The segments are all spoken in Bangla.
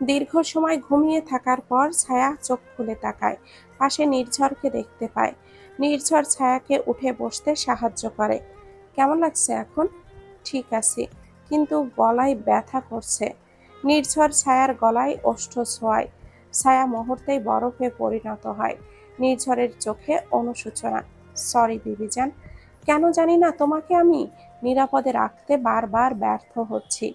দীর্ঘ সময় ঘুমিয়ে থাকার পর ছায়া চোখ খুলে তাকায়। পাশে নির্ঝরকে দেখতে পায়। নির্ঝর ছায়াকে উঠে বসতে সাহায্য করে। কেমন লাগছে এখন? ঠিক আছে, কিন্তু গলায় ব্যথা করছে। নির্ঝর ছায়ার গলায় ওষ্ঠ ছোঁয়ায়। ছায়া মুহূর্তেই বরফে পরিণত হয়। নির্ঝরের চোখে অনুশোচনা। সরি বিবিজান, কেন জানি না তোমাকে আমি নিরাপদে রাখতে বারবার ব্যর্থ হচ্ছি।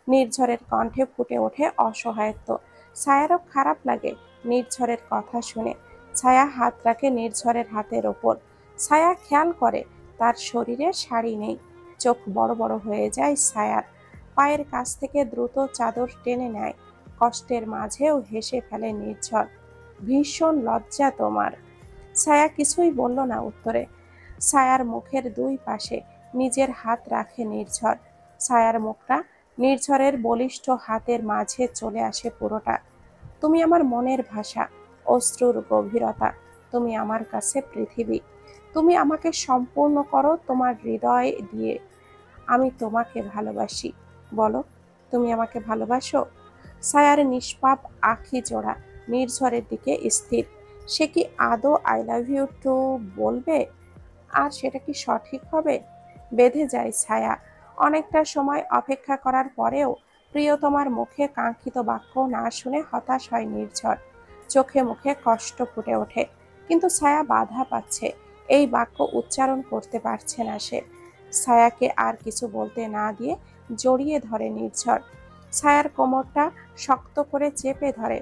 নির্ঝরের কণ্ঠে ফুটে ওঠে অসহায়ত্ব। ছায়ারও খারাপ লাগে নির্ঝরের কথা শুনে। ছায়া হাত রাখে নির্ঝরের হাতের ওপর। ছায়া খেয়াল করে তার শরীরে শাড়ি নেই। চোখ বড় বড় হয়ে যায় ছায়ার। পায়ের কাছ থেকে দ্রুত চাদর টেনে নেয়। কষ্টের মাঝেও হেসে ফেলে নির্ঝর। ভীষণ লজ্জা তোমার। ছায়া কিছুই বলল না উত্তরে। ছায়ার মুখের দুই পাশে নিজের হাত রাখে নির্ঝর। ছায়ার মুখটা নির্ঝরের বলিষ্ঠ হাতের মাঝে চলে আসে পুরোটা। তুমি আমার মনের ভাষা, অশ্রুর গভীরতা। তুমি আমার কাছে পৃথিবী। তুমি আমাকে সম্পূর্ণ করো তোমার হৃদয় দিয়ে। আমি তোমাকে ভালোবাসি। বলো, তুমি আমাকে ভালোবাসো? ছায়ার নিষ্পাপ আখি জোড়া নির্ঝরের দিকে স্থির। সে কি আদৌ আই লাভ ইউ টু বলবে? আর সেটা কি সঠিক হবে? বেঁধে যায় ছায়া। অনেকটা সময় অপেক্ষা করার পরেও প্রিয়তমার মুখে কাঙ্ক্ষিত বাক্য না শুনে হতাশ হয় নির্ঝর। চোখে মুখে কষ্ট ফুটে ওঠে, কিন্তু ছায়া বাধা পাচ্ছে। এই বাক্য উচ্চারণ করতে পারছে না সে। ছায়াকে আর কিছু বলতে না দিয়ে জড়িয়ে ধরে নির্ঝর। ছায়ার কোমরটা শক্ত করে চেপে ধরে।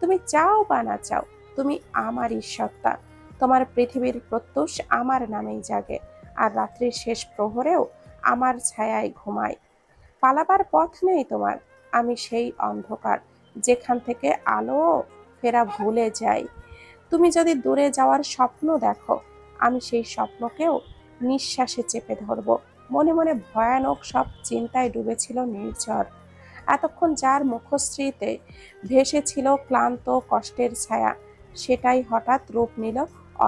তুমি চাও বা না চাও, তুমি আমারই সত্তা। তোমার পৃথিবীর প্রত্যুষ আমার নামেই জাগে, আর রাত্রির শেষ প্রহরেও আমার ছায়ায় ঘুমায়। পালাবার পথ নেই তোমার। আমি সেই অন্ধকার যেখান থেকে আলো ফেরা ভুলে যাই। তুমি যদি দূরে যাওয়ার স্বপ্ন দেখো, আমি সেই স্বপ্নকেও নিঃশ্বাসে চেপে ধরব। মনে মনে ভয়ানক সব চিন্তায় ডুবেছিল নির্ঝর। এতক্ষণ যার মুখশ্রীতে ভেসেছিল ক্লান্ত কষ্টের ছায়া, সেটাই হঠাৎ রূপ নিল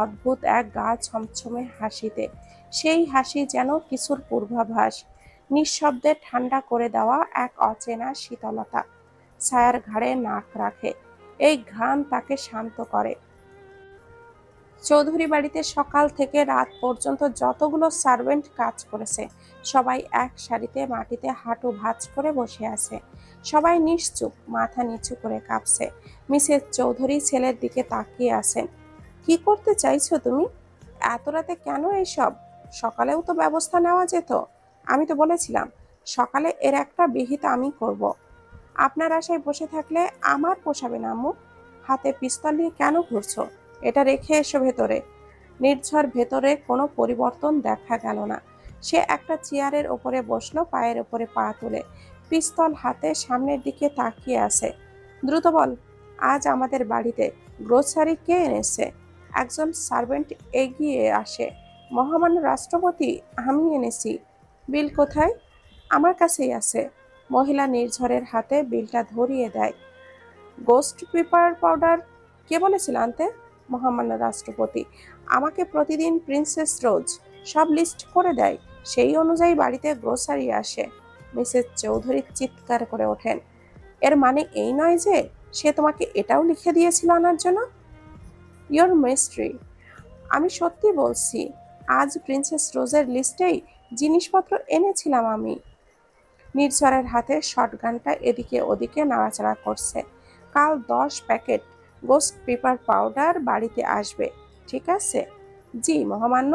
অদ্ভুত এক গা ছমছমে হাসিতে। সেই হাসি যেন কিছুর পূর্বাভাস, নিঃশব্দে ঠান্ডা করে দেওয়া এক অচেনা শীতলতা। ছায়ার ঘাড়ে নাক রাখে। এই ঘ্রাণ তাকে শান্ত করে। চৌধুরী বাড়িতে সকাল থেকে রাত পর্যন্ত যতগুলো সার্ভেন্ট কাজ করেছে, সবাই এক সারিতে মাটিতে হাঁটু ভাঁজ করে বসে আছে। সবাই নিশ্চুপ, মাথা নিচু করে কাঁপছে। মিসেস চৌধুরী ছেলের দিকে তাকিয়ে আছেন। কি করতে চাইছো তুমি? এত রাতে কেন এইসব? সকালেও তো ব্যবস্থা নেওয়া যেত। আমি তো বলেছিলাম সকালে এর একটা বিহিত আমি করব। আপনার আশায় বসে থাকলে আমার পোষাবে না আম্মু। হাতে পিস্তল নিয়ে কেন ঘুরছো? এটা রেখে এসো ভেতরে। নির্ঝর ভেতরে কোনো পরিবর্তন দেখা গেল না। সে একটা চেয়ারের ওপরে বসলো, পায়ের ওপরে পা তুলে, পিস্তল হাতে সামনের দিকে তাকিয়ে আছে। দ্রুত বল, আজ আমাদের বাড়িতে গ্রোসারি কে এনেছে? একজন সার্ভেন্ট এগিয়ে আসে। মহামান্য রাষ্ট্রপতি, আমি এনেছি। বিল কোথায়? আমার কাছেই আছে। মহিলা নির্ঝরের হাতে বিলটা ধরিয়ে দেয়। গোস্ট পেপার পাউডার কে বলেছিল আনতে? মহামান্য রাষ্ট্রপতি। আমাকে প্রতিদিন প্রিন্সেস রোজ সব লিস্ট করে দেয়, সেই অনুযায়ী বাড়িতে গ্রোসারি আসে। মিসেস চৌধুরী চিৎকার করে ওঠেন। এর মানে এই নয় যে সে তোমাকে এটাও লিখে দিয়েছিল আনার জন্য? Your mystery. আমি সত্যি বলছি, আজ প্রিন্সেস রোজের লিস্টেই জিনিসপত্র এনেছিলাম আমি। নির্ঝরের হাতে শটগানটা এদিকে ওদিকে নাড়াচাড়া করছে। কাল 10 প্যাকেট গোস্ট পেপার পাউডার বাড়িতে আসবে, ঠিক আছে? জি মহামান্য,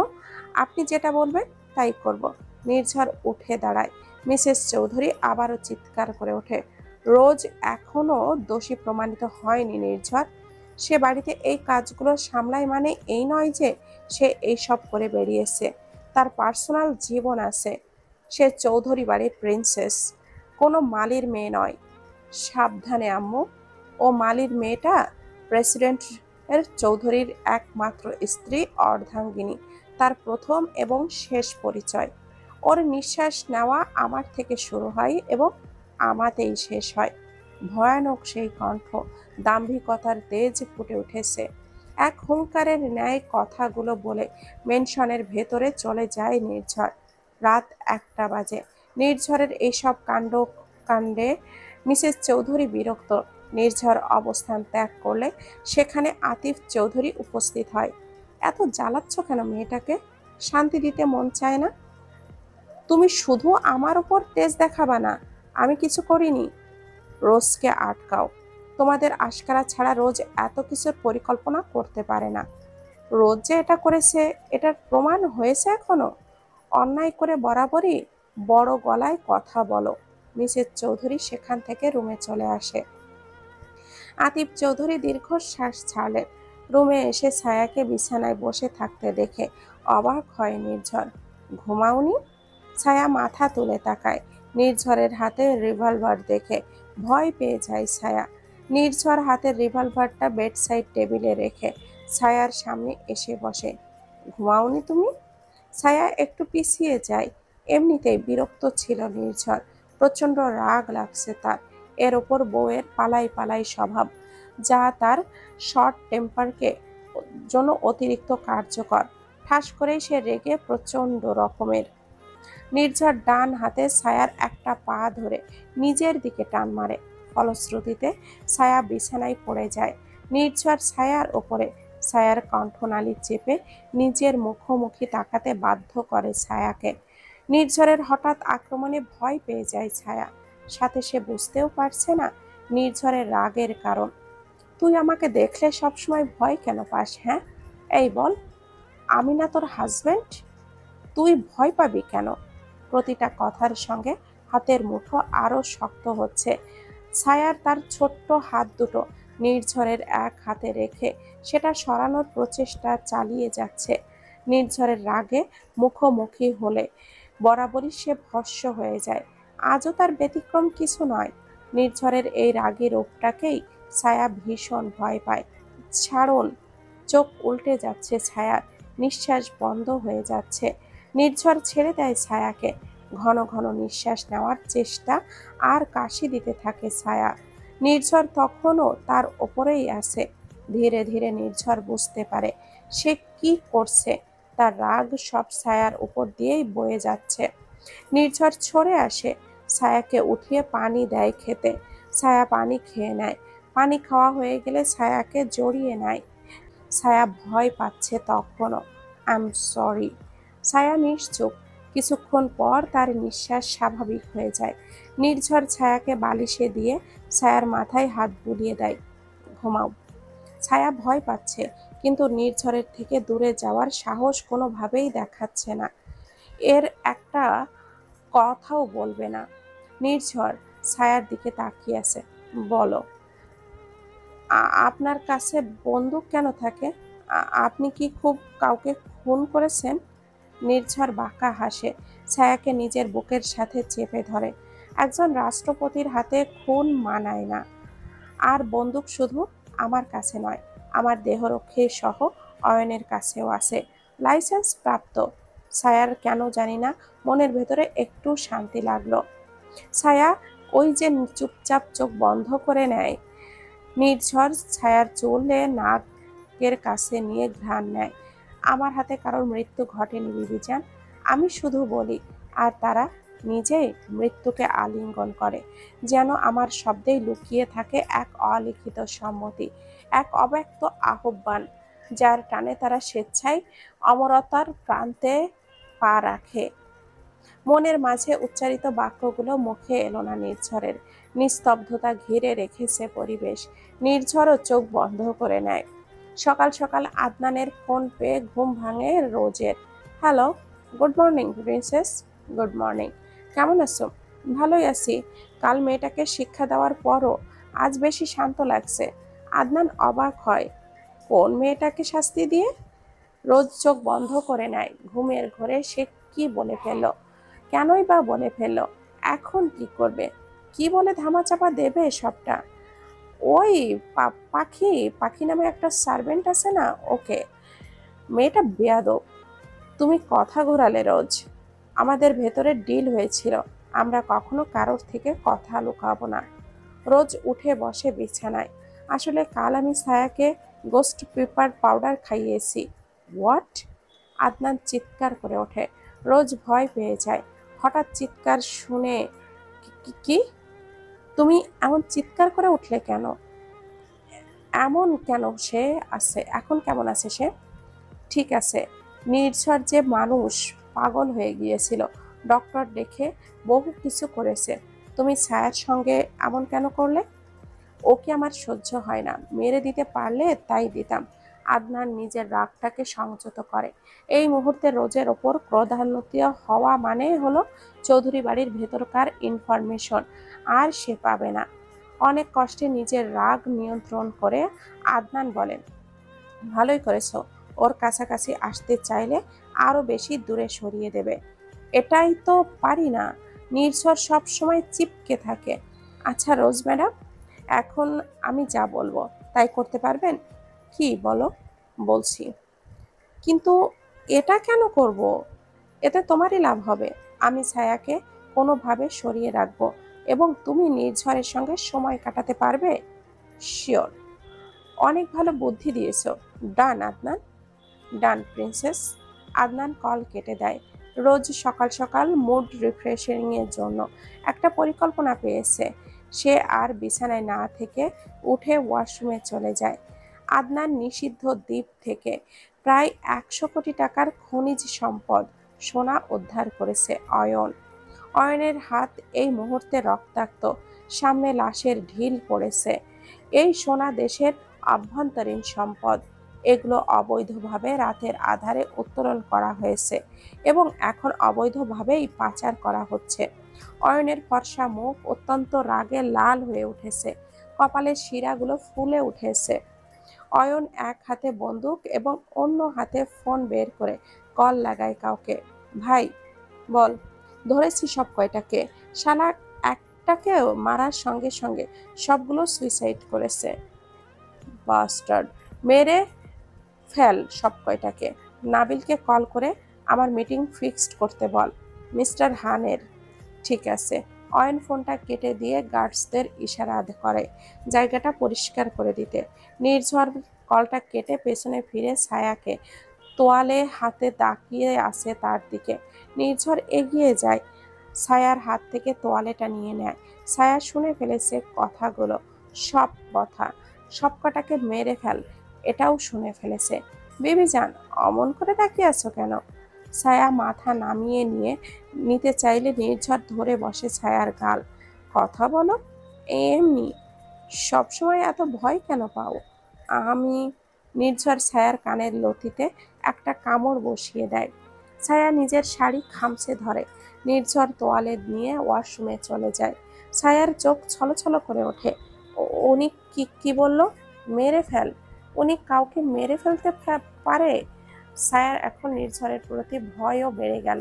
আপনি যেটা বলবেন তাই করব। নির্ঝর উঠে দাঁড়ায়। মিসেস চৌধুরী আবারও চিৎকার করে ওঠে। রোজ এখনো দোষী প্রমাণিত হয়নি নির্ঝর। সে বাড়িতে এই কাজগুলো সামলায় মানে এই নয় যে সে এইসব করে বেরিয়েছে। তার পার্সোনাল জীবন আছে। সে চৌধুরী বাড়ির প্রিন্সেস, কোনো মালির মেয়ে নয়। সাবধানে আম্মু, ও মালির মেয়েটা প্রেসিডেন্ট এর চৌধুরীর একমাত্র স্ত্রী, অর্ধাঙ্গিনী, তার প্রথম এবং শেষ পরিচয়। ওর নিঃশ্বাস নেওয়া আমার থেকে শুরু হয় এবং আমাতেই শেষ হয়। ভয়ানক সেই কণ্ঠ, দাম্ভিকতার তেজ ফুটে উঠেছে। এক হুঙ্কারের ন্যায় কথাগুলো বলে মেনশনের ভেতরে চলে যায় নির্ঝর। রাত 1টা বাজে। নির্ঝরের এইসব কাণ্ডে মিসেস চৌধুরী বিরক্ত। নির্ঝর অবস্থান ত্যাগ করলে সেখানে আতিফ চৌধুরী উপস্থিত হয়। এত জ্বালাচ্ছ কেন মেয়েটাকে? শান্তি দিতে মন চায় না? তুমি শুধু আমার উপর তেজ দেখাবা না, আমি কিছু করিনি। রোজকে আটকাও। তোমাদের আশকারা ছাড়া রোজ এত কিছুর পরিকল্পনা করতে পারে না। রোজ যে এটা করেছে, এটার প্রমাণ হয়েছে এখনো? অন্যায় করে বরাবরই বড় গলায় কথা বলো। মিসেস চৌধুরী সেখান থেকে রুমে চলে আসে। আতিফ চৌধুরী দীর্ঘশ্বাস ছাড়লেন। রুমে এসে ছায়াকে বিছানায় বসে থাকতে দেখে অবাক হয় নির্ঝর। ঘুমাওনি? ছায়া মাথা তুলে তাকায়। নির্ঝরের হাতে রিভলভার দেখে ভয় পেয়ে যায় ছায়া। নির্ঝর হাতের রিভলভারটা বেডসাইড টেবিলে রেখে ছায়ার সামনে এসে বসে। ঘুমাওনি তুমি? ছায়া একটু পিছিয়ে যায়। এমনিতেই বিরক্ত ছিল নির্ঝর। প্রচন্ড রাগ লাগছে তার। এর ওপর বউয়ের পালাই পালাই স্বভাব, যা তার শর্ট টেম্পারকে জন্য অতিরিক্ত কার্যকর। ঠাস করেই সে রেগে প্রচন্ড রকমের। নির্ঝর ডান হাতে ছায়ার একটা পা ধরে নিজের দিকে টান মারে। ফলশ্রুতিতে ছায়া বিছানায় পড়ে যায়। নির্ঝর ছায়ার ওপরে ছায়ার কণ্ঠনালী চেপে নিজের মুখোমুখি তাকাতে বাধ্য করে ছায়াকে। নির্ঝরের হঠাৎ আক্রমণে ভয় পেয়ে যায় ছায়া। সাথে সে বুঝতেও পারছে না নির্ঝরের রাগের কারণ। তুই আমাকে দেখলে সবসময় ভয় কেন পাস, হ্যাঁ? এই বল, আমি না তোর হাজবেন্ড? তুই ভয় পাবি কেন? প্রতিটা কথার সঙ্গে হাতের মুঠো আরো শক্ত হচ্ছে। ছায়ার তার ছোট্ট হাত দুটো নির্ঝরের এক হাতে রেখে সেটা সরানোর প্রচেষ্টা চালিয়ে যাচ্ছে। নির্ঝরের রাগে মুখোমুখি হলে বরাবরই সে ভস্ম হয়ে যায়। আজও তার ব্যতিক্রম কিছু নয়। নির্ঝরের এই রাগী রূপটাকেই ছায়া ভীষণ ভয় পায়। ছাড়ুন। চোখ উল্টে যাচ্ছে ছায়ার, নিঃশ্বাস বন্ধ হয়ে যাচ্ছে। নির্ঝর ছেড়ে দেয় ছায়াকে। ঘন ঘন নিঃশ্বাস নেওয়ার চেষ্টা আর কাশি দিতে থাকে ছায়া। নির্ঝর তখনও তার ওপরেই আছে। ধীরে ধীরে নির্ঝর বুঝতে পারে সে কি করছে। তার রাগ সব ছায়ার উপর দিয়েই বয়ে যাচ্ছে। নির্ঝর ছড়ে আসে, ছায়াকে উঠিয়ে পানি দেয় খেতে। ছায়া পানি খেয়ে নেয়। পানি খাওয়া হয়ে গেলে ছায়াকে জড়িয়ে নেয়। ছায়া ভয় পাচ্ছে তখনও। I am sorry. ছায়া নিশ্চুপ। কিছুক্ষণ পর তার নিঃশ্বাস স্বাভাবিক হয়ে যায়। নির্ঝর ছায়াকে বালিশে দিয়ে ছায়ার মাথায় হাত বুলিয়ে দেয়। ঘুমাও। ছায়া ভয় পাচ্ছে, কিন্তু নির্ঝরের থেকে দূরে যাওয়ার সাহস কোনোভাবেই দেখাচ্ছে না। এর একটা কথাও বলবে না। নির্ঝর ছায়ার দিকে তাকিয়ে আছে। বলো, আপনার কাছে বন্দুক কেন থাকে? আপনি কি খুব কাউকে খুন করেছেন? নির্ঝর বাঁকা হাসে, ছায়াকে নিজের বুকের সাথে চেপে ধরে। একজন রাষ্ট্রপতির হাতে খুন মানায় না। আর বন্দুক শুধু আমার কাছে নয়, আমার দেহরক্ষী সহ অয়নের কাছেও আছে, লাইসেন্স প্রাপ্ত। ছায়ার কেন জানি না মনের ভেতরে একটু শান্তি লাগলো। ছায়া ওই যে চুপচাপ চোখ বন্ধ করে নেয়। নির্ঝর ছায়ার চুলে নাকের কাছে নিয়ে ঘ্রাণ নেয়। আমার হাতে কারোর মৃত্যু ঘটেনি বিবিজান, আমি শুধু বলি। আর তারা নিজেই মৃত্যুকে আলিঙ্গন করে, যেন আমার শব্দেই লুকিয়ে থাকে এক অলিখিত সম্মতি, এক অব্যক্ত আহ্বান, যার টানে তারা স্বেচ্ছায় অমরতার প্রান্তে পা রাখে। মনের মাঝে উচ্চারিত বাক্যগুলো মুখে এলো না নির্ঝরের। নিস্তব্ধতা ঘিরে রেখেছে পরিবেশ। নির্ঝরও চোখ বন্ধ করে নেয়। সকাল সকাল আদনানের ফোন পেয়ে ঘুম ভাঙে রোজের। Hello, good morning princess. Good morning. কেমন আছো? ভালোই আছি। কাল মেয়েটাকে শিক্ষা দেওয়ার পরও আজ বেশি শান্ত লাগছে। আদনান অবাক হয়। কোন মেয়েটাকে শাস্তি দিয়ে? রোজ চোখ বন্ধ করে নেয়। ঘুমের ঘোরে সে কি বলে ফেলল? কেনই বা বলে ফেলল? এখন কি করবে? কি বলে ধামাচাপা দেবে সবটা? ওই পাখি পাখি নামে একটা সার্ভেন্ট আছে না, ওকে। মেয়েটা বেয়াদব। তুমি কথা ঘোরালে রোজ। আমাদের ভেতরে ডিল হয়েছিল, আমরা কখনো কারোর থেকে কথা লুকাবো না। রোজ উঠে বসে বিছানায়। আসলে কাল আমি ছায়াকে গোস্ট পেপার পাউডার খাইয়েছি। হোয়াট? আদনান চিৎকার করে ওঠে। রোজ ভয় পেয়ে যায়। হঠাৎ চিৎকার শুনে কি? তুমি এমন চিৎকার করে উঠলে কেন? এমন কেন সে আছে এখন কেমন আছে সে? ঠিক আছে। নির্ঝর যে মানুষ পাগল হয়ে গিয়েছিল, ডক্টর দেখে বহু কিছু করেছে। তুমি ছায়ার সঙ্গে এমন কেন করলে? ওকে আমার সহ্য হয় না, মেরে দিতে পারলে তাই দিতাম। আদনান নিজের রাগটাকে সংযত করে। এই মুহূর্তে রোজের ওপর ক্রোধান্বিত হওয়া মানে হলো চৌধুরী বাড়ির ভেতরকার ইনফরমেশন আর সে পাবে না। অনেক কষ্টে নিজের রাগ নিয়ন্ত্রণ করে আদনান বলেন, ভালোই করেছো। ওর কাছাকাছি আসতে চাইলে আরো বেশি দূরে সরিয়ে দেবে। এটাই তো পারি না। নির্ঝর সব সময় চিপকে থাকে। আচ্ছা রোজ ম্যাডাম, এখন আমি যা বলবো তাই করতে পারবেন? কি বলো? বলছি। কিন্তু এটা কেন করব? এতে তোমারই লাভ হবে। আমি ছায়াকে কোনোভাবে সরিয়ে রাখবো এবং তুমি নির্ঝরের সঙ্গে সময় কাটাতে পারবে। শিওর। অনেক ভালো বুদ্ধি দিয়েছো। ডান আদনান। ডান প্রিন্সেস। আদনান কল কেটে দেয়। রোজ সকাল সকাল মুড রিফ্রেশিং এর জন্য একটা পরিকল্পনা পেয়েছে। সে আর বিছানায় না থেকে উঠে ওয়াশরুমে চলে যায়। আদনান নিষিদ্ধ দ্বীপ থেকে প্রায় 100 কোটি টাকার খনিজ সম্পদ সোনা উদ্ধার করেছে অয়ন। অয়নের হাত এই মুহূর্তে রক্তাক্ত, সামনে লাশের ঢিল পড়েছে। এই সোনা দেশের আভ্যন্তরীণ সম্পদ। এগুলো অবৈধভাবে রাতের আধারে উত্তোলন করা হয়েছে এবং এখন অবৈধভাবেই পাচার করা হচ্ছে। অয়নের ফর্সা মুখ অত্যন্ত রাগে লাল হয়ে উঠেছে, কপালের শিরাগুলো ফুলে উঠেছে। অয়ন এক হাতে বন্দুক এবং অন্য হাতে ফোন বের করে কল লাগায় কাউকে। ভাই, বল। ধরেছি সব কয়টাকে। শালা একটাকেও মারার সঙ্গে সঙ্গে সবগুলো সুইসাইড করেছে। বাস্টার্ড। মেরে ফেল সব কয়টাকে। নাবিলকে কল করে আমার মিটিং ফিক্সড করতে বল। মিস্টার হানের। ঠিক আছে। অয়ন ফোনটা কেটে দিয়ে গার্ডসদের ইশারা করে জায়গাটা পরিষ্কার করে দিতে। নির্ঝর কলটা কেটে পেছনে ফিরে ছায়াকে তোয়ালে হাতে তাকিয়ে আছে তার দিকে। নির্ঝর এগিয়ে যায়, ছায়ার হাত থেকে তোয়ালেটা নিয়ে নেয়। ছায়া শুনে ফেলেছে কথাগুলো, সব কথা। সবকটাকে মেরে ফেল, এটাও শুনে ফেলেছে। বেবি জান, অমন করে তাকিয়ে আছো কেন? ছায়া মাথা নামিয়ে নিতে চাইলে নির্ঝর ধরে বসে ছায়ার গাল। কথা বলো। এমনি। সবসময় এত ভয় কেন পাও? আমি। নির্ঝর ছায়ার কানের লতিতে একটা কামড় বসিয়ে দেয়। ছায়া নিজের শাড়ি খামচে ধরে। নির্ঝর তোয়ালে নিয়ে ওয়াশরুমে চলে যায়। ছায়ার চোখ ছলছল করে ওঠে। উনি কি কি বলল? মেরে ফেল? উনি কাউকে মেরে ফেলতে পারে? ছায়ার এখন নির্ঝরের প্রতি ভয়ও বেড়ে গেল।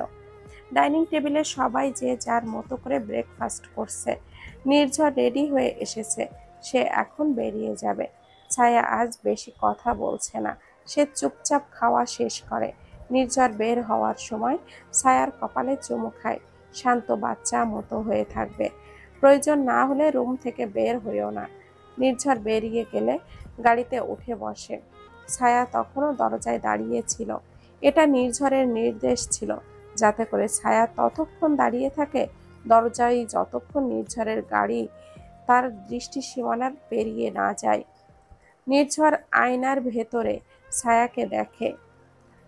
ডাইনিং টেবিলে সবাই যে যার মতো করে ব্রেকফাস্ট করছে। নির্ঝর রেডি হয়ে এসেছে, সে এখন বেরিয়ে যাবে। ছায়া আজ বেশি কথা বলছে না, সে চুপচাপ খাওয়া শেষ করে। নির্ঝর বের হওয়ার সময় ছায়ার কপালে চুমু খায়। শান্ত বাচ্চা মতো হয়ে থাকবে, প্রয়োজন না হলে রুম থেকে বের হইও না। নির্ঝর বেরিয়ে গেলে গাড়িতে উঠে বসে। ছায়া তখনও দরজায় দাঁড়িয়ে ছিল। এটা নির্ঝরের নির্দেশ ছিল যাতে করে ছায়া ততক্ষণ দাঁড়িয়ে থাকে দরজায় যতক্ষণ নির্ঝরের গাড়ি তার দৃষ্টি সীমানার পেরিয়ে না যায়। নির্ঝর আয়নার ভেতরে ছায়াকে দেখে।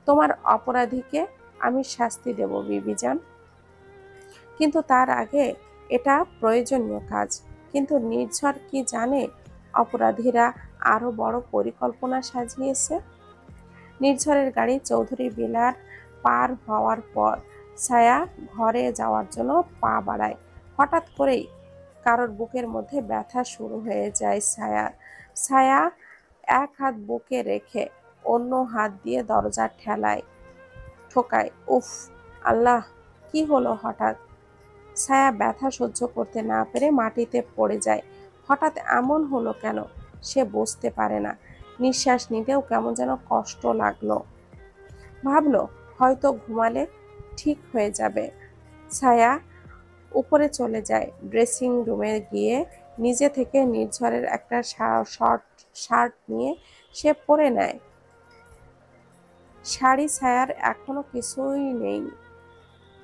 তোমার অপরাধীকে আমি শাস্তি দেব বিবিজান, কিন্তু তার আগে এটা প্রয়োজনীয় কাজ। কিন্তু নির্ঝর কি জানে অপরাধীরা আরো বড় পরিকল্পনা সাজিয়েছে? নির্ঝরের গাড়ি চৌধুরী বিলার পার হওয়ার পর ছায়া ঘরে যাওয়ার জন্য পা বাড়ায়। হঠাৎ করেই কারোর বুকের মধ্যে ব্যথা শুরু হয়ে যায় ছায়ার। ছায়া এক হাত বুকে রেখে অন্য হাত দিয়ে দরজা ঠোকায়। উফ আল্লাহ, কি হলো হঠাৎ? ছায়া ব্যথা সহ্য করতে না পেরে মাটিতে পড়ে যায়। হঠাৎ এমন হলো কেন সে বুঝতে পারে না। নিঃশ্বাস নিতেও কেমন যেন কষ্ট লাগলো। ভাবলো হয়তো ঘুমালে ঠিক হয়ে যাবে। ছায়া উপরে চলে যায়। ড্রেসিং রুমে গিয়ে নিজে থেকে নির্ঝরের একটা শার্ট নিয়ে সে পরে নেয়। শাড়ি ছায়ার এখনো কিছুই নেই।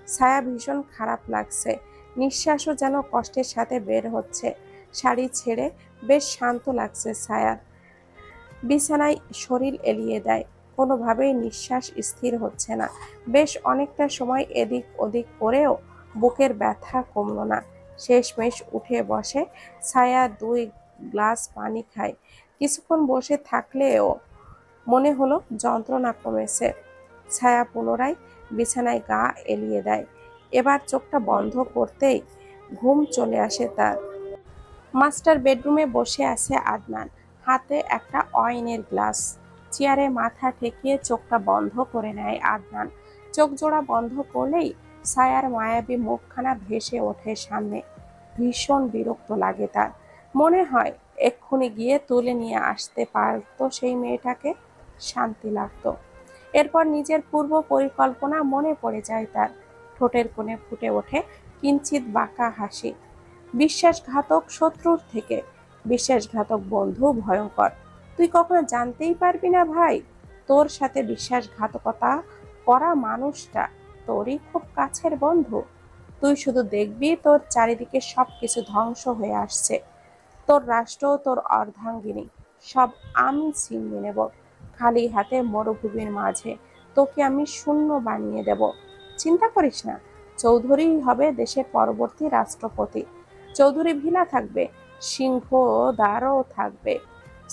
ছায়া ভীষণ খারাপ লাগছে, নিঃশ্বাসও যেন কষ্টের সাথে বের হচ্ছে। শাড়ি ছেড়ে বেশ শান্ত লাগছে ছায়ার। বিছানায় শরীর এলিয়ে দেয়, কোনোভাবেই নিঃশ্বাস স্থির হচ্ছে না। বেশ অনেকটা সময় এদিক ওদিক করেও বুকের ব্যথা কমল না। শেষমেশ উঠে বসে, ছায়া 2 গ্লাস পানি খায়। কিছুক্ষণ বসে থাকলেও মনে হলো যন্ত্রণা কমেছে। ছায়া পুনরায় বিছানায় গা এলিয়ে দেয়। এবার চোখটা বন্ধ করতেই ঘুম চলে আসে তার। মাস্টার বেডরুমে বসে আছে আদনান, হাতে একটা ওয়াইনের গ্লাস। চেয়ারে মাথা ঠেকিয়ে চোখটা বন্ধ করে নেয় আদনান। চোখ জোড়া বন্ধ করলেই ছায়ার মায়াবী মুখখানা ভেসে ওঠে সামনে। ভীষণ বিরক্ত লাগে তার। মনে হয় এক্ষুনি গিয়ে তুলে নিয়ে আসতে পারতো সেই মেয়েটাকে, শান্তি লাগতো। এরপর নিজের পূর্ব পরিকল্পনা মনে পড়ে যায় তার। ঠোঁটের কোণে ফুটে ওঠে কিঞ্চিৎ বাঁকা হাসি। বিশ্বাসঘাতক শত্রুর থেকে বিশ্বাসঘাতক বন্ধু ভয়ঙ্কর। তুই কখনো জানতেই পারবি না ভাই, তোর সাথে বিশ্বাসঘাতকতা করা মানুষটা তোরই খুব কাছের বন্ধু। তুই শুধু দেখবি তোর চারিদিকে সবকিছু ধ্বংস হয়ে আসছে। তোর রাষ্ট্র, তোর অর্ধাঙ্গিনী সব আমি ছিনিয়ে নেব। খালি হাতে মরুভূমির মাঝে তোকে আমি শূন্য বানিয়ে দেব। চিন্তা করিস না, চৌধুরী হবে দেশের পরবর্তী রাষ্ট্রপতি। চৌধুরী ভিলা থাকবে, সিংহদারও থাকবে,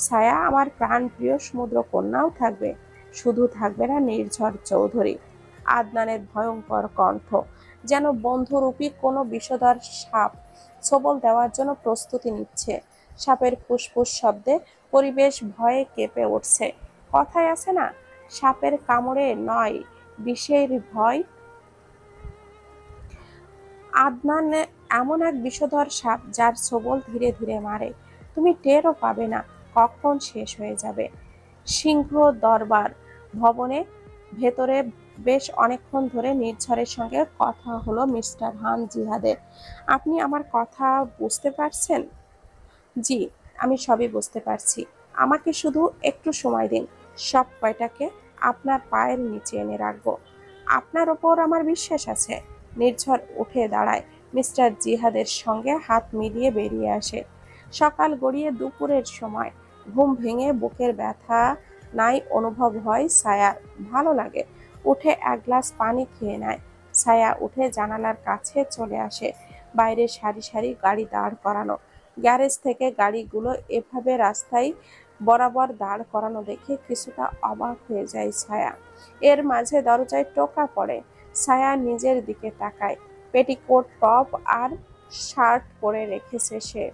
ছায়া আমার প্রাণপ্রিয় সমুদ্র কন্যাও থাকবে। শুধু থাকবে না নির্ঝর চৌধুরী। আদনানের ভয়ঙ্কর কণ্ঠ যেন বন্ধুরূপী কোনো বিষধর সাপ ছোবল দেওয়ার জন্য প্রস্তুতি নিচ্ছে। সাপের ফুসফুস শব্দে পরিবেশ ভয়ে কেঁপে উঠছে। কথায় আছে না, সাপের কামড়ে নয় বিষের ভয়। আদনান এমন এক বিষধর সাপ যার ছোবল ধীরে ধীরে মারে, তুমি টেরও পাবে না কখন শেষ হয়ে যাবে। সিংহ দরবার ভবনে ভেতরে বেশ অনেকক্ষণ ধরে নির্ঝরের সঙ্গে কথা হলো মিস্টার হান জিহাদের। আপনি আমার কথা বুঝতে পারছেন? জি, আমি সবই বুঝতে পারছি। আমাকে শুধু একটু সময় দিন, সব কয়টাকে আপনার পায়ের নিচে এনে রাখবো। আপনার ওপর আমার বিশ্বাস আছে। নির্ঝর উঠে দাঁড়ায়, মিস্টার জিহাদের সঙ্গে হাত মিলিয়ে বেরিয়ে আসে। সকাল গড়িয়ে দুপুরের সময়। ঘুম ভেঙে বুকের ব্যথা নাই অনুভব হয় ছায়ার। ভালো লাগে। উঠে 1 গ্লাস পানি খেয়ে নেয়। ছায়া উঠে জানালার কাছে চলে আসে। বাইরে সারি সারি গাড়ি দাঁড় করানো। গ্যারেজ থেকে গাড়িগুলো এভাবে রাস্তায় বরাবর দাঁড় করানো দেখে কিছুটা অবাক হয়ে যায় ছায়া। এর মাঝে দরজায় টোকা পড়ে। ছায়া নিজের দিকে তাকায়। পেটিকোট, টপ আর শার্ট পরে রেখেছে সে।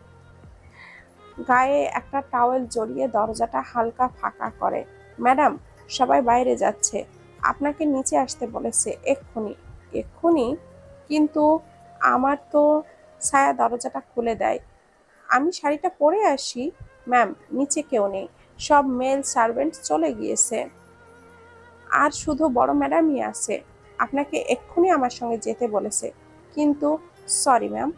গায়ে একটা টাওয়েল জড়িয়ে দরজাটা হালকা ফাঁকা করে। ম্যাডাম, সবাই বাইরে যাচ্ছে, আপনাকে নিচে আসতে বলেছে এক্ষুনি। এক্ষুনি? কিন্তু আমার তো। ছায়া দরজাটা খুলে দেয়। আমি শাড়িটা পরে আসি। ম্যাম, নিচে কেউ নেই, সব মেল সার্ভেন্ট চলে গিয়েছে, আর শুধু বড় ম্যাডামই আছে। আপনাকে এক্ষুনি আমার সঙ্গে যেতে বলেছে। কিন্তু সরি ম্যাম।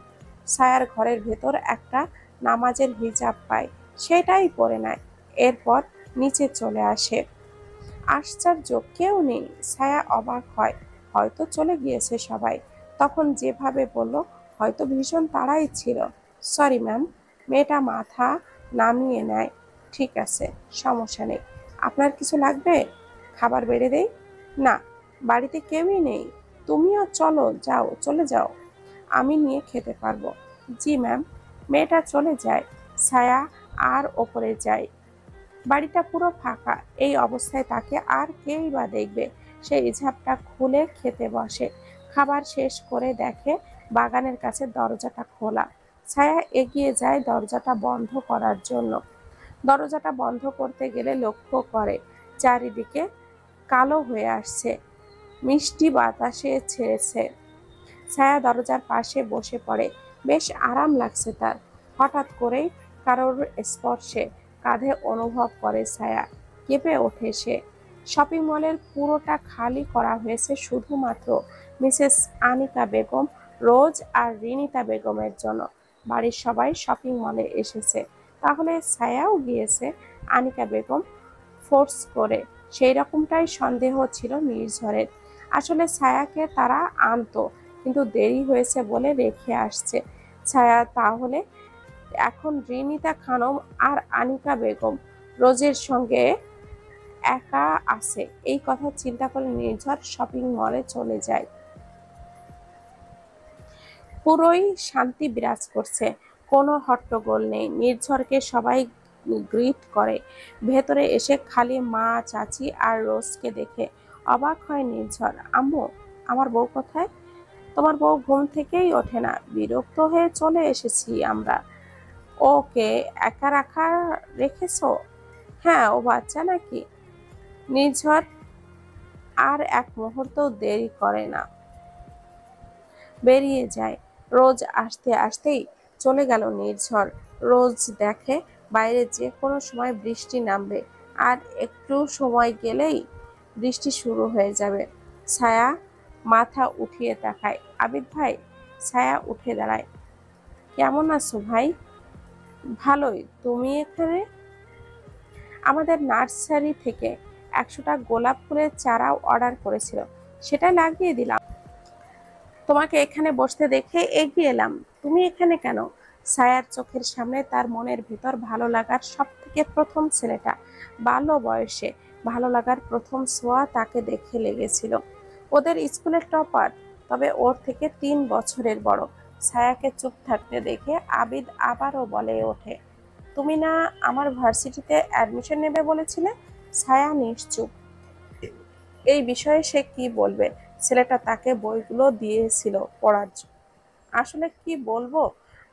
ছায়ার ঘরের ভেতর একটা নামাজের হিজাব পায়, সেটাই পরে নেয়। এরপর নিচে চলে আসে। আশ্চর্য, কেউ নেই। ছায়া অবাক হয়, হয়তো চলে গিয়েছে সবাই। তখন যেভাবে বলল, হয়তো ভীষণ তাড়াই ছিল। Sorry ma'am. মেয়েটা মাথা নামিয়ে নেয়। ঠিক আছে, সমস্যা নেই। আপনার কিছু লাগবে? খাবার বেড়ে দেই? না, বাড়িতে কেউই নেই। তুমিও চলো, যাও, চলে যাও, আমি নিয়ে খেতে পারবো। জি ম্যাম। মেয়েটা চলে যায়। ছায়া আর ওপরে যায়। বাড়িটা পুরো ফাঁকা। এই অবস্থায় তাকে আর কেই বা দেখবে। সে ইজাবটা খুলে খেতে বসে। খাবার শেষ করে দেখে বাগানের কাছে দরজাটা খোলা। ছায়া এগিয়ে যায় দরজাটা বন্ধ করার জন্য। দরজাটা বন্ধ করতে গেলে লক্ষ্য করে চারিদিকে কালো হয়ে আসছে, মিষ্টি বাতাসে ছেড়েছে। ছায়া দরজার পাশে বসে পড়ে। বেশ আরাম লাগছে তার। হঠাৎ করেই কারোর স্পর্শে কাঁধে অনুভব করে ছায়া। কেঁপে ওঠে সে। শপিং মলের পুরোটা খালি করা হয়েছে শুধুমাত্র মিসেস আনিকা বেগম, রোজ আর রিনিতা বেগমের জন্য। বাড়ির সবাই শপিং মলে এসেছে, তাহলে ছায়াও গিয়েছে আনিকা বেগম ফোর্স করে। সেই রকমটাই সন্দেহ ছিল নির্ঝরের। আসলে ছায়াকে তারা আনতো, কিন্তু দেরি হয়েছে বলে রেখে আসছে। ছায়া তাহলে এখন রিনিতা খানম আর আনিকা বেগম রোজের সঙ্গে একা আছে। এই কথা চিন্তা করে নির্ঝর শপিং মলে চলে যায়। পুরোই শান্তি বিরাজ করছে, কোনো হট্টগোল নেই। নির্ঝরকে সবাই গ্রিট করে। ভেতরে এসে খালি মা, চাচি আর রোজকে দেখে অবাক হয় নির্ঝর। আম্মু, আমার বউ কোথায়? তোমার বউ ঘুম থেকেই ওঠে না, বিরক্ত হয়ে চলে এসেছি আমরা। ওকে একা রেখেছো? হ্যাঁ, ও বাচ্চা নাকি? নির্ঝর আর এক মুহূর্ত দেরি করে না, বেরিয়ে যায়। রোজ আসতে আসতেই চলে গেল নির্ঝর। রোজ দেখে বাইরে যে কোনো সময় বৃষ্টি নামবে, আর একটু সময় গেলেই বৃষ্টি শুরু হয়ে যাবে। ছায়া মাথা উঠিয়ে তাকায়। আবিদ ভাই। ছায়া উঠে দাঁড়ায়। কেমন আছো ভাই? ভালোই। তুমি এখানে? আমাদের নার্সারি থেকে 100টা গোলাপ ফুলের চারাও অর্ডার করেছিল, সেটা লাগিয়ে দিলাম। তোমাকে এখানে বসতে দেখে এগিয়ে এলাম। তুমি এখানে কেন? ছায়ার চোখের সামনে তার মনের ভিতর ভালো লাগার সব থেকে প্রথম ছেলেটা, বাল্য বয়সে ভালো লাগার প্রথম ছোঁয়া তাকে দেখে লেগেছিল। ওদের স্কুলের টপার, তবে ওর থেকে 3 বছরের বড়। ছায়াকে চুপ থাকতে দেখে আবিদ আবারও বলে ওঠে, তুমি না আমার ভার্সিটিতে অ্যাডমিশন নেবে বলেছিলে? ছায়া নিশ্চুপ। এই বিষয়ে সে কি বলবে? ছেলেটা তাকে বইগুলো দিয়েছিল পড়ার জন্য। আসলে কি বলবো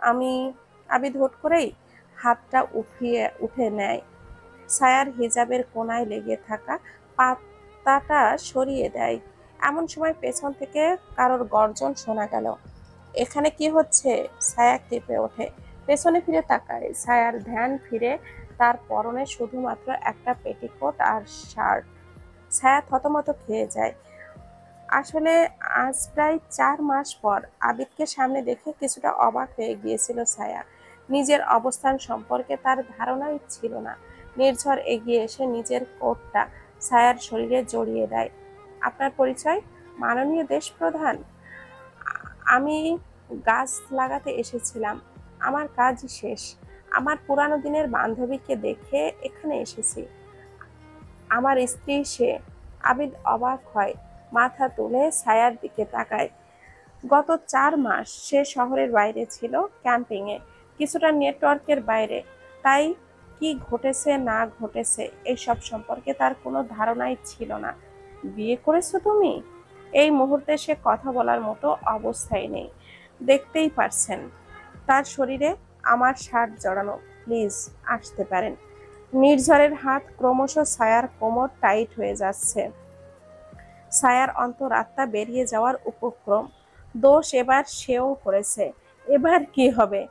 আমি? আবিদ হুট করেই হাতটা উঠে নেয়, ছায়ার হিজাবের কোনায় লেগে থাকা পাতাটা সরিয়ে দেয়। এমন সময় পেছন থেকে কারোর গর্জন শোনা গেল। এখানে কি হচ্ছে? ছায়া কেঁপে ওঠে, পেছনে ফিরে তাকায়। ছায়ার ধ্যান ফিরে, তার পরনে শুধুমাত্র একটা পেটিকোট আর শার্ট। ছায়া থতমত খেয়ে যায়। আসলে আজ প্রায় 4 মাস পর আবিদকে সামনে দেখে কিছুটা অবাক হয়ে গিয়েছিল ছায়া। নিজের অবস্থান সম্পর্কে তার ধারণাই ছিল না। নির্ঝর এগিয়ে এসে নিজের কোটটা ছায়ার শরীরে জড়িয়ে দেয়। আপনার পরিচয়? মাননীয় দেশ প্রধান। আমি গাছ লাগাতে এসেছিলাম, আমার কাজ শেষ। আমার পুরানো দিনের বান্ধবীকে দেখে এখানে এসেছি। আমার স্ত্রী সে। আবিদ অবাক হয়, মাথা তুলে ছায়ার দিকে তাকায়। গত 4 মাস সে শহরের বাইরে ছিল, ক্যাম্পিংয়ে, কিছুটা নেটওয়ার্কের বাইরে। তাই কি ঘটেছে না ঘটেছে এইসব সম্পর্কে তার কোনো ধারণাই ছিল না। বিয়ে করেছো তুমি? এই মুহূর্তে সে কথা বলার মতো অবস্থায় নেই। দেখতেই পারছেন তার শরীরে আমার শার্ট জড়ানো। প্লিজ আসতে পারেন। নির্ঝরের হাত ক্রমশ ছায়ার কোমর টাইট হয়ে যাচ্ছে। ছায়ার অন্তরাত্মা বেরিয়ে যাওয়ার উপক্রম। দোষ এবার সেও করেছে। এবার কি হবে?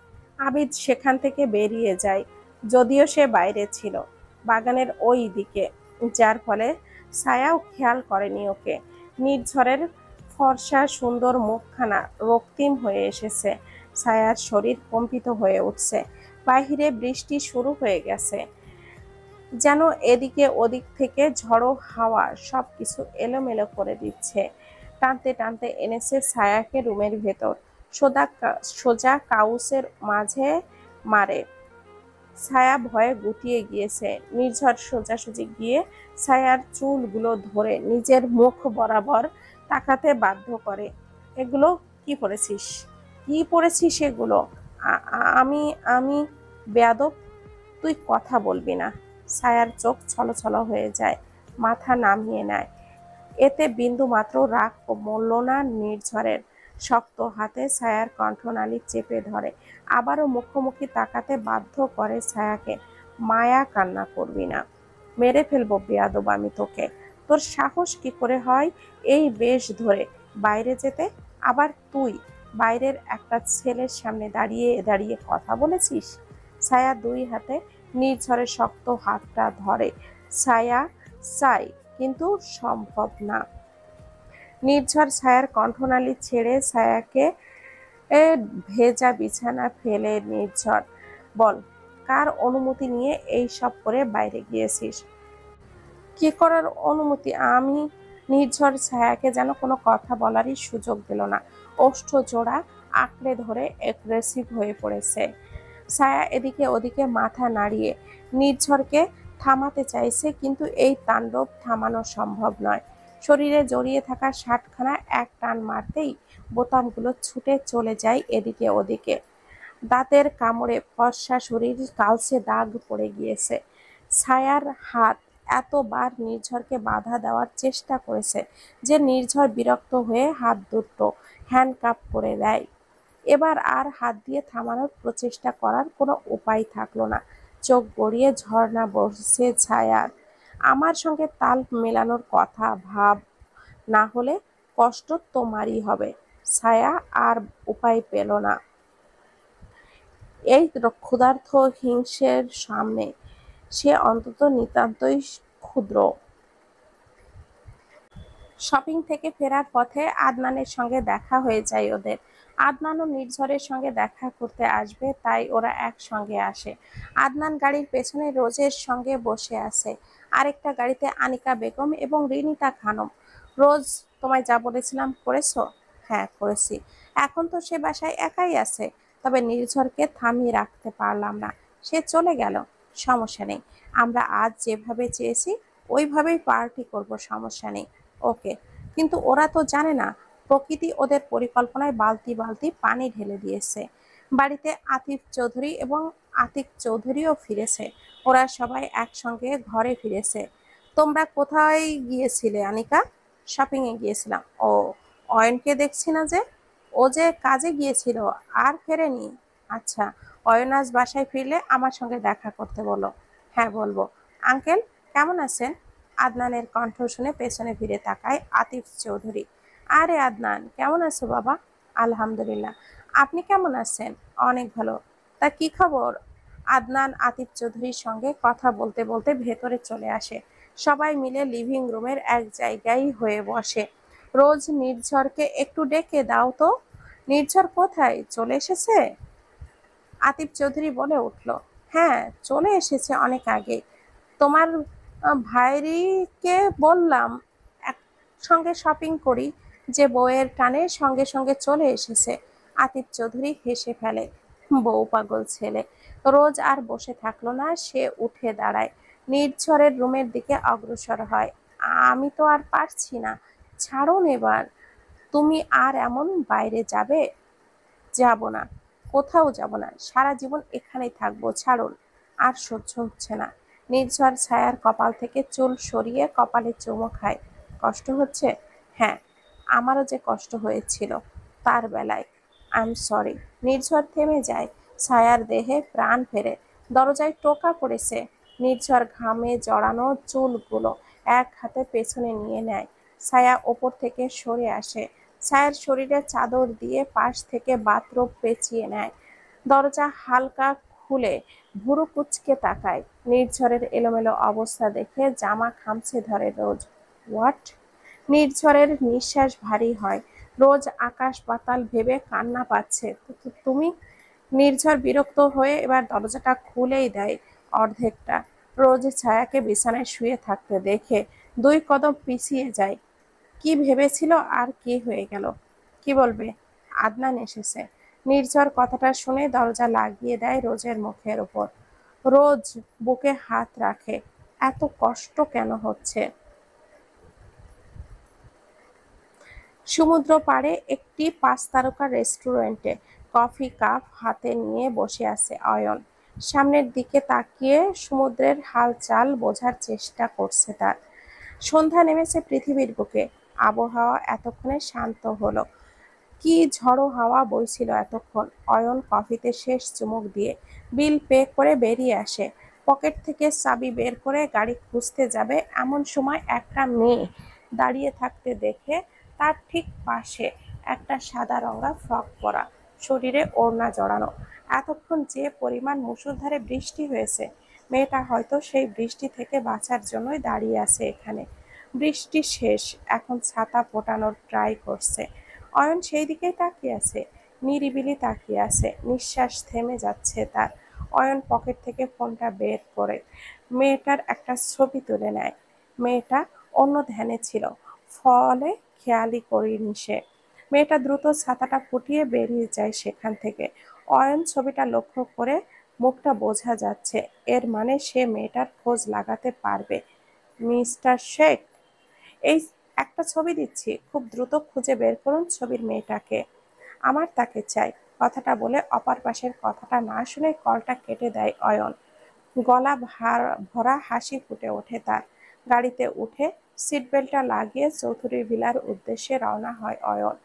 আবিদ সেখান থেকে বেরিয়ে যায়, যদিও সে বাইরে ছিল, বাগানের ওই দিকে, যার ফলে ছায়াও খেয়াল করেনি ওকে। নির্ঝরের ফর্সা সুন্দর মুখখানা রক্তিম হয়ে এসেছে। ছায়ার শরীর কম্পিত হয়ে উঠছে। বাহিরে বৃষ্টি শুরু হয়ে গেছে, যেন এদিকে ওদিক থেকে ঝড়ো হাওয়া সবকিছু এলোমেলো করে দিচ্ছে। টানতে টানতে এনেছে ছায়াকে রুমের ভেতর, সোজা কাউসের মাঝে মারে। ছায়া ভয়ে গুটিয়ে গিয়েছে। নির্ঝর সোজাসুজি গিয়ে ছায়ার চুলগুলো ধরে নিজের মুখ বরাবর তাকাতে বাধ্য করে। এগুলো কি পড়েছিস? কি পড়েছিস এগুলো? আমি আমি বেয়াদব, তুই কথা বলবি না। ছায়ার চোখ ছলছল হয়ে যায়, মাথা নামিয়ে নেয়। এতে বিন্দু মাত্র রাগ মরল না নির্ঝরের। শক্ত হাতে ছায়ার কণ্ঠনালী চেপে ধরে, আবারও মুখোমুখি তাকাতে বাধ্য করে ছায়াকে। মায়া, কান্না করবি না, মেরে ফেলবো বেয়াদব আমি তোকে। তোর সাহস কি করে হয় এই বেশ ধরে বাইরে যেতে? আবার তুই বাইরের একটা ছেলের সামনে দাঁড়িয়ে দাঁড়িয়ে কথা বলেছিস? ছায়া 2 হাতে নির্ঝরের শক্ত হাতটা ধরে। ছায়া চাই, কিন্তু সম্ভব না। নির্ঝর ছায়ার কণ্ঠনালী ছেড়ে ছায়াকে ভেজা বিছানা ফেলে। নির্ঝর, বল, কার অনুমতি নিয়ে এই সব করে বাইরে গিয়েছিস? কি করার অনুমতি? আমি। নির্ঝর ছায়াকে যেন কোনো কথা বলারই সুযোগ দিল না। ওষ্ঠ জোড়া আঁকড়ে ধরে এগ্রেসিভ হয়ে পড়েছে। ছায়া এদিকে ওদিকে মাথা নাড়িয়ে নির্ঝরকে থামাতে চাইছে, কিন্তু এই তাণ্ডব থামানো সম্ভব নয়। শরীরে জড়িয়ে থাকা শার্টখানা এক টান মারতেই বোতামগুলো ছুটে চলে যায় এদিকে ওদিকে। দাঁতের কামড়ে ফর্সা শরীর কালচে দাগ পড়ে গিয়েছে। ছায়ার হাত এতবার নির্ঝরকে বাধা দেওয়ার চেষ্টা করেছে যে নির্ঝর বিরক্ত হয়ে হাত দুটো হ্যান্ডকাপ করে দেয়। এবার আর হাত দিয়ে থামানোর প্রচেষ্টা করার কোনো উপায় থাকলো না। চোখ গড়িয়ে ঝর্ণা বসছে ছায়ার। আমার সঙ্গে তাল মেলানোর কথা ভাব, না হলে কষ্ট তোমারই হবে। ছায়া আর উপায় পেল না। এই ক্ষুধার্ত হিংসের সামনে সে অন্তত নিতান্তই ক্ষুদ্র। শপিং থেকে ফেরার পথে আদনানের সঙ্গে দেখা হয়ে যায় ওদের। আদনানও নির্ঝরের সঙ্গে দেখা করতে আসবে, তাই ওরা একসঙ্গে আসে। আদনান গাড়ির পেছনে রোজের সঙ্গে বসে আছে, আরেকটা গাড়িতে আনিকা বেগম এবং রিনিতা খানম। রোজ, তোমায় যা বলেছিলাম করেছো? হ্যাঁ করেছি। এখন তো সে বাসায় একাই আছে, তবে নির্ঝরকে থামিয়ে রাখতে পারলাম না, সে চলে গেল। সমস্যা নেই, আমরা আজ যেভাবে চেয়েছি ওইভাবেই পার্টি করব, সমস্যা নেই। ওকে। কিন্তু ওরা তো জানে না প্রকৃতি ওদের পরিকল্পনায় বালতি বালতি পানি ঢেলে দিয়েছে। বাড়িতে আতিফ চৌধুরী এবং আতিক চৌধুরীও ফিরেছে। ওরা সবাই একসঙ্গে ঘরে ফিরেছে। তোমরা কোথায় গিয়েছিলে আনিকা? শপিং এ গিয়েছিলাম। ও, অয়নকে দেখছি না যে? ও যে কাজে গিয়েছিল আর ফেরেনি। আচ্ছা, অয়ন আজ বাসায় ফিরলে আমার সঙ্গে দেখা করতে বলো। হ্যাঁ বলবো। আঙ্কেল কেমন আছেন? আদনানের কণ্ঠ শুনে পেছনে ফিরে তাকায় আতিফ চৌধুরী। আরে আদনান, কেমন আছো বাবা? আলহামদুলিল্লাহ। আপনি কেমন আছেন? অনেক ভালো। তা কি খবর? আদনান আতিফ চৌধুরীর সঙ্গে কথা বলতে বলতে ভেতরে চলে আসে। সবাই মিলে লিভিং রুমের এক জায়গায় হয়ে বসে। রোজ, নির্ঝরকে একটু ডেকে দাও তো। নির্ঝর কোথায়, চলে এসেছে? আতিফ চৌধুরী বলে উঠল, হ্যাঁ চলে এসেছে অনেক আগে। তোমার ভাইরিকে বললাম একসঙ্গে শপিং করি, যে বউয়ের টানে সঙ্গে সঙ্গে চলে এসেছে। আতিফ চৌধুরী হেসে ফেলে। বউ পাগল ছেলে। রোজ আর বসে থাকলো না, সে উঠে দাঁড়ায়, নির্ঝরের রুমের দিকে অগ্রসর হয়। আমি তো আর পারছি না, ছাড়ুন এবার। তুমি আর এমন বাইরে যাবে? যাব না, কোথাও যাব না, সারা জীবন এখানেই থাকবো, ছাড়ুন। আর সহ্য হচ্ছে না। নির্ঝর ছায়ার কপাল থেকে চুল সরিয়ে কপালে চুমো খায়। কষ্ট হচ্ছে? হ্যাঁ, আমারও যে কষ্ট হয়েছিল তার বেলায়। I am sorry. নির্ঝর থেমে যায়। ছায়ার দেহে প্রাণ ফেরে। দরজায় টোকা পড়েছে। নির্ঝর ঘামে জড়ানো চুলগুলো এক হাতে পেছনে নিয়ে নেয়। ছায়া ওপর থেকে সরে আসে। ছায়ার শরীরে চাদর দিয়ে পাশ থেকে বাথরোব পেঁচিয়ে নেয়। দরজা হালকা খুলে ভুরু কুঁচকে তাকায়। নির্ঝরের এলোমেলো অবস্থা দেখে জামা খামচে ধরে রোজ। হোয়াট? নির্ঝরের নিঃশ্বাস ভারী হয়। রোজ আকাশ পাতাল ভেবে কান্না পাচ্ছে। তুমি? নির্ঝর বিরক্ত হয়ে এবার দরজাটা খুলেই দেয় অর্ধেকটা। রোজ ছায়াকে বিছানায় শুয়ে থাকতে দেখে 2 কদম পিছিয়ে যায়। কি ভেবেছিল আর কি হয়ে গেল? কি বলবে? আদনান এসেছে। নির্ঝর কথাটা শুনে দরজা লাগিয়ে দেয় রোজের মুখের উপর। রোজ বুকে হাত রাখে। এত কষ্ট কেন হচ্ছে? সমুদ্র পাড়ে একটি 5 তারকা রেস্টুরেন্টে কফি কাপ হাতে নিয়ে বসে আছে অয়ন। সামনের দিকে তাকিয়ে সমুদ্রের হালচাল বোঝার চেষ্টা করছে তার। সন্ধ্যা নেমেছে পৃথিবীর বুকে। আবহাওয়া এতক্ষণে শান্ত হলো। কি ঝড়ো হাওয়া বইছিল এতক্ষণ। অয়ন কফিতে শেষ চুমুক দিয়ে বিল পে করে বেরিয়ে আসে। পকেট থেকে চাবি বের করে গাড়ি খুঁজতে যাবে, এমন সময় একটা মেয়ে দাঁড়িয়ে থাকতে দেখে তার ঠিক পাশে একটা সাদা রঙা ফ্রক পরা, শরীরে ওড়না জড়ানো। এতক্ষণ যে পরিমাণ মুষলধারে বৃষ্টি হয়েছে, মেয়েটা হয়তো সেই বৃষ্টি থেকে বাঁচার জন্যই দাঁড়িয়ে আছে এখানে। বৃষ্টি শেষ, এখন ছাতা ফোটানোর ট্রাই করছে। অয়ন সেই দিকেই তাকিয়ে আছে, নিরিবিলি তাকিয়ে আছে। নিঃশ্বাস থেমে যাচ্ছে তার। অয়ন পকেট থেকে ফোনটা বের করে মেয়েটার একটা ছবি তুলে নেয়। মেয়েটা অন্য ধ্যানে ছিল, ফলে খেয়ালই করেনি সে। মেয়েটা দ্রুত ছাতাটা ফুটিয়ে বেরিয়ে যায় সেখান থেকে। অয়ন ছবিটা লক্ষ্য করে মুখটা বোঝা যাচ্ছে, এর মানে সে মেয়েটার খোঁজ লাগাতে পারবে। মিস্টার শেখ, এই একটা ছবি দিচ্ছি, খুব দ্রুত খুঁজে বের করুন ছবির মেয়েটাকে। আমার তাকে চাই। কথাটা বলে অপর পাশের কথাটা না শুনে কলটা কেটে দেয় অয়ন। গলা ভরা হাসি ফুটে ওঠে তার। গাড়িতে উঠে সিট বেল্টটা লাগিয়ে চৌধুরী ভিলার উদ্দেশ্যে রওনা হয় অয়ন।